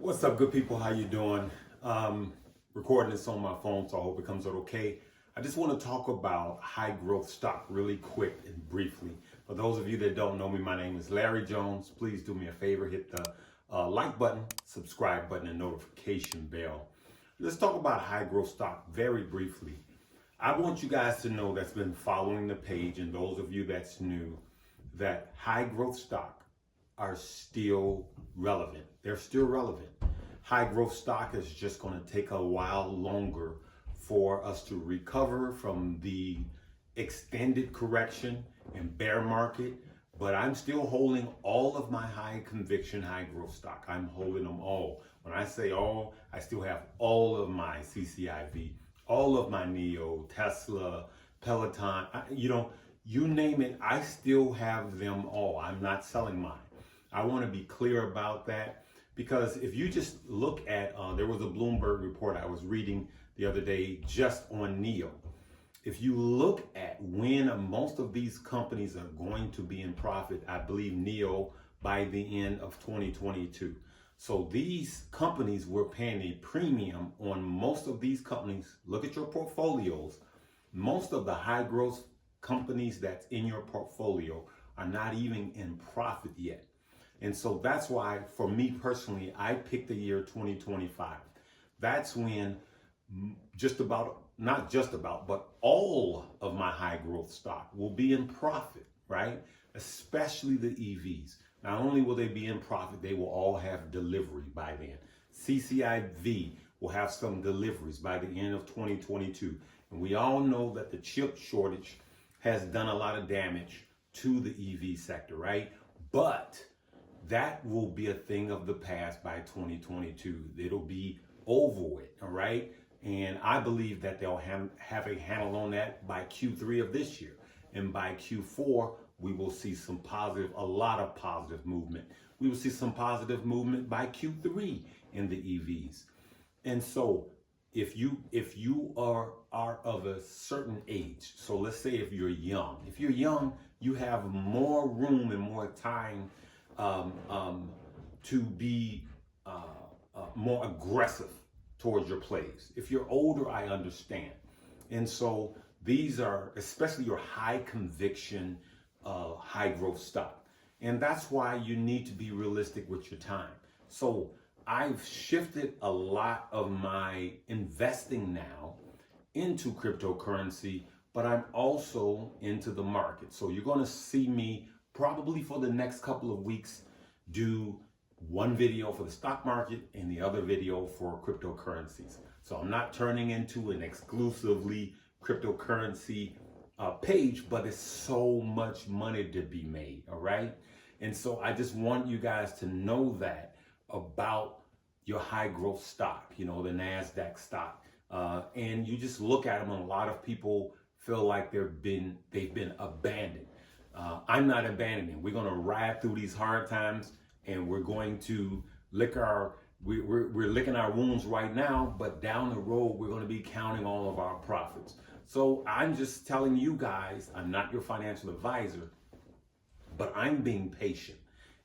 What's up, good people? How you doing? Recording this on my phone, so I hope it comes out okay. I just want to talk about high growth stock really quick and briefly. For those of you that don't know me, my name is Larry Jones. Please do me a favor, hit the like button, subscribe button, and notification bell. Let's talk about high growth stock very briefly. I want you guys to know that's been following the page, and those of you that's new, that high growth stock are still relevant. They're still relevant. High growth stock is just going to take a while longer for us to recover from the extended correction and bear market, but I'm still holding all of my high conviction, high growth stock. I'm holding them all. When I say all, I still have all of my CCIV, all of my NEO, Tesla, Peloton, you name it, I still have them all. I'm not selling mine. I want to be clear about that, because if you just look at, there was a Bloomberg report I was reading the other day just on NEO. If you look at when most of these companies are going to be in profit, I believe NEO by the end of 2022. So these companies were paying a premium on most of these companies. Look at your portfolios. Most of the high growth companies that's in your portfolio are not even in profit yet. And so that's why, for me personally, I picked the year 2025. That's when but all of my high growth stock will be in profit, right? Especially the EVs. Not only will they be in profit, they will all have delivery by then. CCIV will have some deliveries by the end of 2022. And we all know that the chip shortage has done a lot of damage to the EV sector, right? But that will be a thing of the past by 2022. It'll be over with, all right? And I believe that they'll have a handle on that by Q3 of this year. And by Q4, we will see a lot of positive movement. We will see some positive movement by Q3 in the EVs. And so if you are of a certain age, so let's say if you're young, you have more room and more time to be more aggressive towards your plays. If you're older, I understand. And so these are especially your high conviction, high growth stock. And that's why you need to be realistic with your time. So I've shifted a lot of my investing now into cryptocurrency, but I'm also into the market. So you're going to see me probably for the next couple of weeks do one video for the stock market and the other video for cryptocurrencies. So I'm not turning into an exclusively cryptocurrency page, but it's so much money to be made, all right? And so I just want you guys to know that about your high growth stock, the NASDAQ stock. And you just look at them, and a lot of people feel like they've been abandoned. I'm not abandoning. We're going to ride through these hard times, and we're going to we're licking our wounds right now, but down the road, we're going to be counting all of our profits. So I'm just telling you guys, I'm not your financial advisor, but I'm being patient.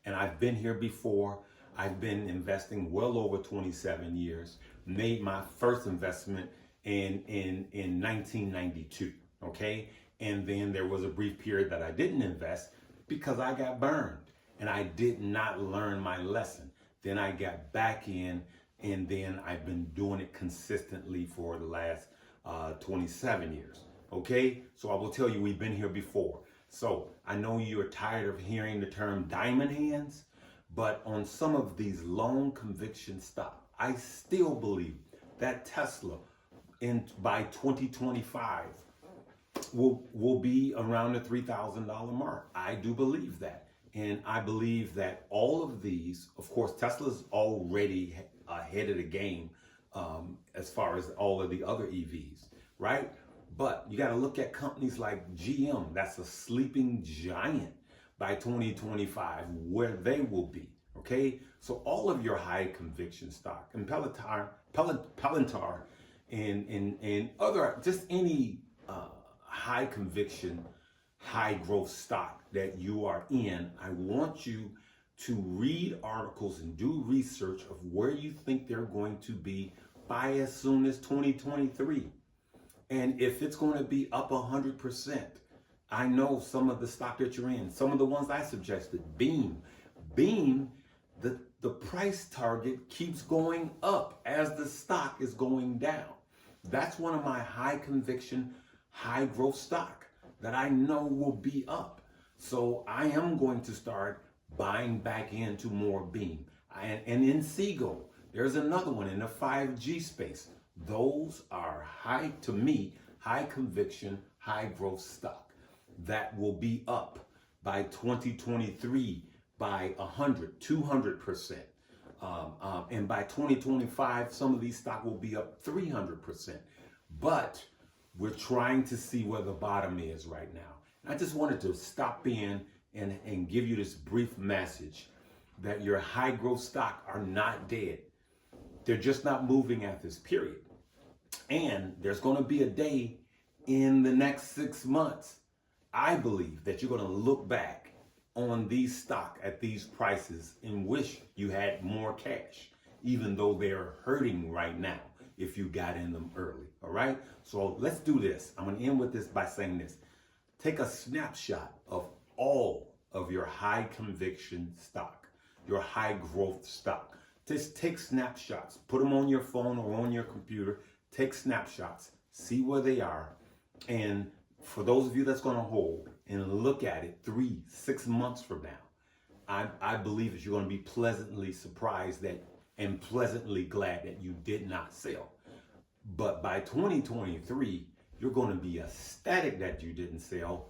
And I've been here before. I've been investing well over 27 years, made my first investment in 1992, okay? And then there was a brief period that I didn't invest because I got burned and I did not learn my lesson. Then I got back in, and then I've been doing it consistently for the last 27 years. Okay, so I will tell you, we've been here before. So I know you're tired of hearing the term diamond hands, but on some of these long conviction stock, I still believe that Tesla by 2025 will be around the $3,000 mark. I do believe that. And I believe that all of these, of course, Tesla's already ahead of the game as far as all of the other EVs, right? But you got to look at companies like GM, that's a sleeping giant by 2025, where they will be, okay? So all of your high conviction stock, and Peloton and other, just any high conviction, high growth stock that you are in, I want you to read articles and do research of where you think they're going to be by as soon as 2023. And if it's going to be up 100%, I know some of the stock that you're in, some of the ones I suggested, Beam, the price target keeps going up as the stock is going down. That's one of my high conviction, high growth stock that I know will be up. So I am going to start buying back into more Beam. And in Seago, there's another one in the 5G space. Those are high, to me, high conviction, high growth stock that will be up by 2023 by 100, 200%. And by 2025, some of these stock will be up 300%. But we're trying to see where the bottom is right now. And I just wanted to stop in and give you this brief message that your high growth stock are not dead. They're just not moving at this period. And there's going to be a day in the next 6 months, I believe, that you're going to look back on these stock at these prices and wish you had more cash, even though they're hurting right now if you got in them early. All right. So let's do this. I'm going to end with this by saying this. Take a snapshot of all of your high conviction stock, your high growth stock. Just take snapshots, put them on your phone or on your computer, take snapshots, see where they are. And for those of you that's going to hold and look at it 3-6 months from now, I believe that you're going to be pleasantly surprised that and pleasantly glad that you did not sell. But by 2023, you're going to be ecstatic that you didn't sell,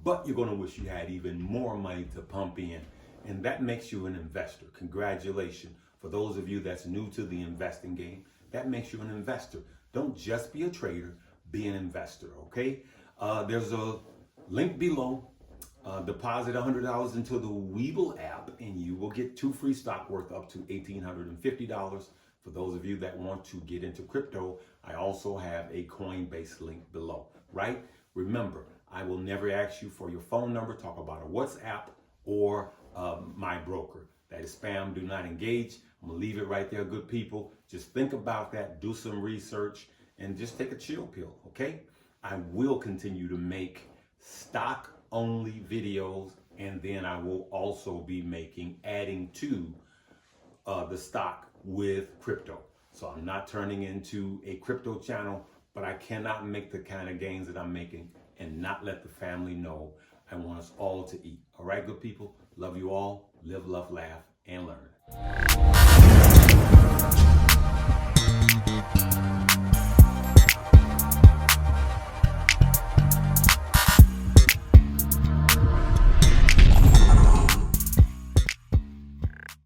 but you're going to wish you had even more money to pump in. And that makes you an investor. Congratulations. For those of you that's new to the investing game, that makes you an investor. Don't just be a trader, be an investor, okay? There's a link below. Deposit $100 into the Webull app and you will get 2 free stock worth up to $1,850. For those of you that want to get into crypto, I also have a Coinbase link below, right? Remember, I will never ask you for your phone number, talk about a WhatsApp or my broker. That is spam, do not engage. I'm gonna leave it right there, good people. Just think about that, do some research, and just take a chill pill, okay? I will continue to make stock only videos, and then I will also be adding to the stock with crypto. So I'm not turning into a crypto channel, but I cannot make the kind of gains that I'm making and not let the family know. I want us all to eat. All right, good people, love you all, live, love, laugh, and learn.